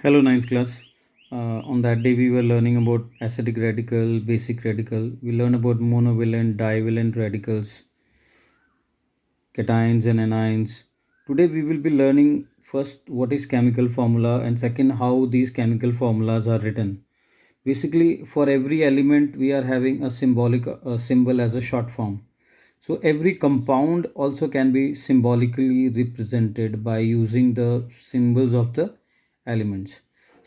Hello, ninth class. On that day, we were learning about acidic radical, basic radical. We learned about monovalent, divalent radicals, cations, and anions. Today, we will be learning first what is chemical formula, and second, how these chemical formulas are written. Basically, for every element, we are having a symbolic a symbol as a short form. So every compound also can be symbolically represented by using the symbols of the elements.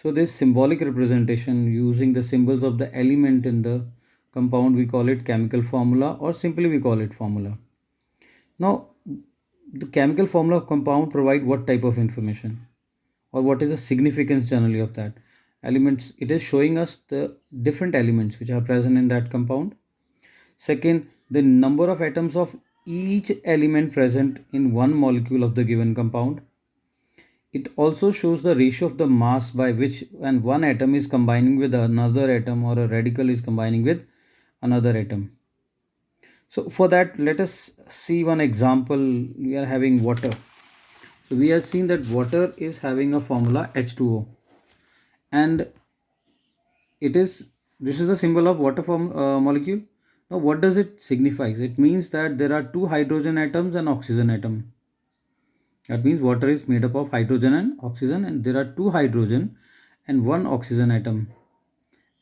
So this symbolic representation using the symbols of the element in the compound, we call it chemical formula, or simply we call it formula. Now, the chemical formula of compound provide what type of information, or what is the significance generally of that elements? It is showing us the different elements which are present in that compound. Second, the number of atoms of each element present in one molecule of the given compound. It also shows the ratio of the mass by which when one atom is combining with another atom, or a radical is combining with another atom. So for that, let us see one example. We are having water. So we have seen that water is having a formula H2O, and it is this is the symbol of water form molecule. Now what does it signifies? It means that there are two hydrogen atoms and oxygen atom. That means water is made up of hydrogen and oxygen, and there are two hydrogen and one oxygen atom.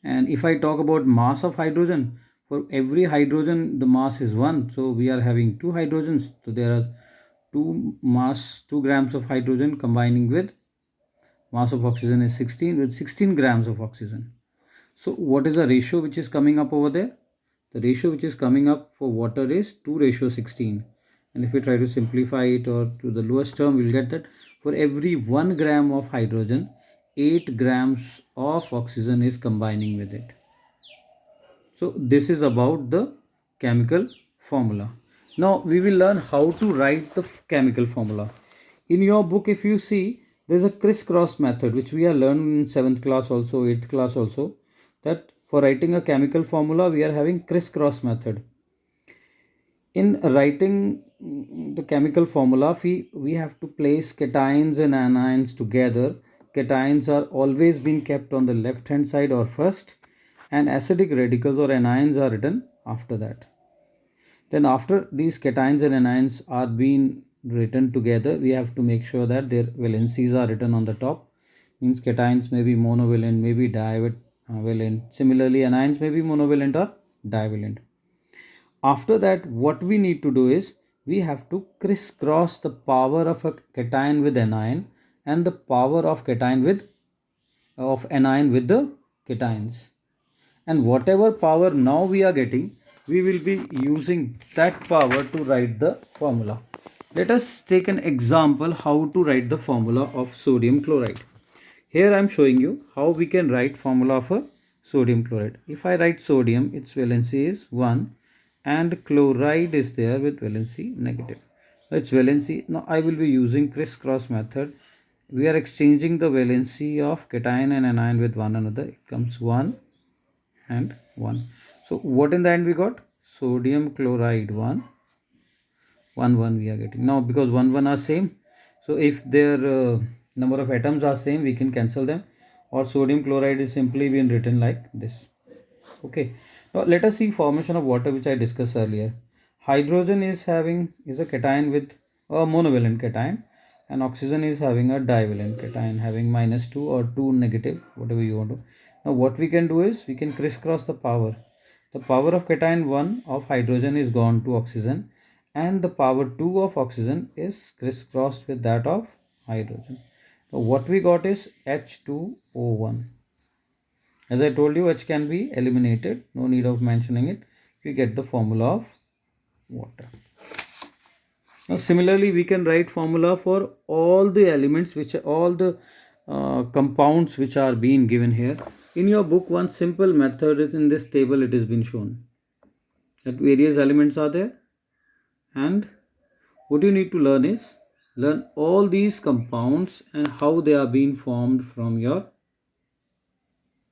And if I talk about mass of hydrogen, for every hydrogen the mass is 1, so we are having two hydrogens. So there are 2 grams of hydrogen combining with mass of oxygen is 16, with 16 grams of oxygen. So what is the ratio which is coming up over there? The ratio which is coming up for water is 2 ratio 16. And if we try to simplify it or to the lowest term, we'll get that for every 1 gram of hydrogen, 8 grams of oxygen is combining with it. So this is about the chemical formula. Now we will learn how to write the chemical formula. In your book, if you see, there's a crisscross method which we are learning in 7th class also, 8th class also, that for writing a chemical formula we are having crisscross method. In writing the chemical formula, we have to place cations and anions together. Cations are always being kept on the left hand side or first, and acidic radicals or anions are written after that. Then after these cations and anions are being written together, we have to make sure that their valencies are written on the top. Means cations may be monovalent, may be divalent. Similarly, anions may be monovalent or divalent. After that, what we need to do is we have to crisscross the power of a cation with anion and the power of cation with of anion with the cations. And whatever power now we are getting, we will be using that power to write the formula. Let us take an example how to write the formula of sodium chloride. Here I am showing you how we can write formula of a sodium chloride. If I write sodium, its valency is 1, and chloride is there with valency negative. Its valency, now I will be using crisscross method. We are exchanging the valency of cation and anion with one another. It comes 1 and 1. So what in the end we got? Sodium chloride 1, 1, 1 we are getting. Now because 1, 1 are same, so if their number of atoms are same, we can cancel them, or sodium chloride is simply been written like this. Okay, now let us see formation of water, which I discussed earlier. Hydrogen is a cation with a monovalent cation, and oxygen is having a divalent cation having -2 or 2 negative, whatever you want to. Now what we can do is we can crisscross the power. The power of cation 1 of hydrogen is gone to oxygen, and the power 2 of oxygen is crisscrossed with that of hydrogen. So what we got is H2O1. As I told you, H can be eliminated, no need of mentioning it. We get the formula of water. Now similarly, we can write formula for all the elements, which are all the compounds which are being given here. In your book, one simple method is in this table, it has been shown that various elements are there, and what you need to learn is learn all these compounds and how they are being formed from your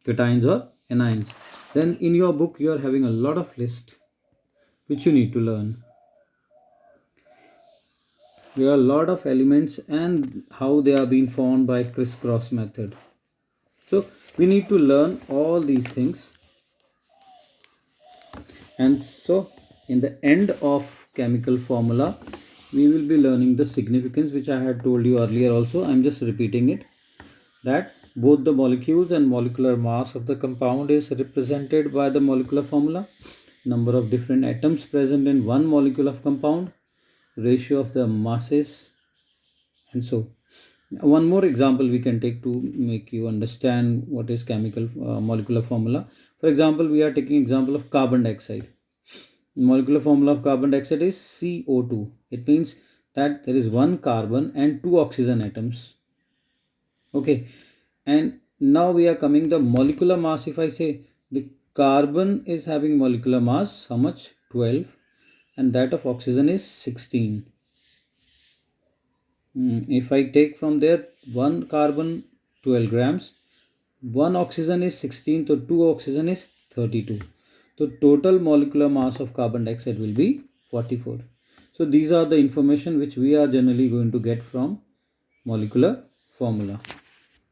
cations or anions. Then in your book you are having a lot of list which you need to learn. There are a lot of elements and how they are being formed by crisscross method. So we need to learn all these things. And so in the end of chemical formula, we will be learning the significance, which I had told you earlier also. I'm just repeating it, that both the molecules and molecular mass of the compound is represented by the molecular formula, number of different atoms present in one molecule of compound, ratio of the masses, and so one more example we can take to make you understand what is chemical molecular formula. For example, we are taking example of carbon dioxide. Molecular formula of carbon dioxide is CO2. It means that there is one carbon and two oxygen atoms. Okay, and now we are coming the molecular mass. If I say the carbon is having molecular mass, how much? 12, and that of oxygen is 16. If I take from there one carbon 12 grams, one oxygen is 16, so two oxygen is 32. So total molecular mass of carbon dioxide will be 44. So these are the information which we are generally going to get from molecular formula.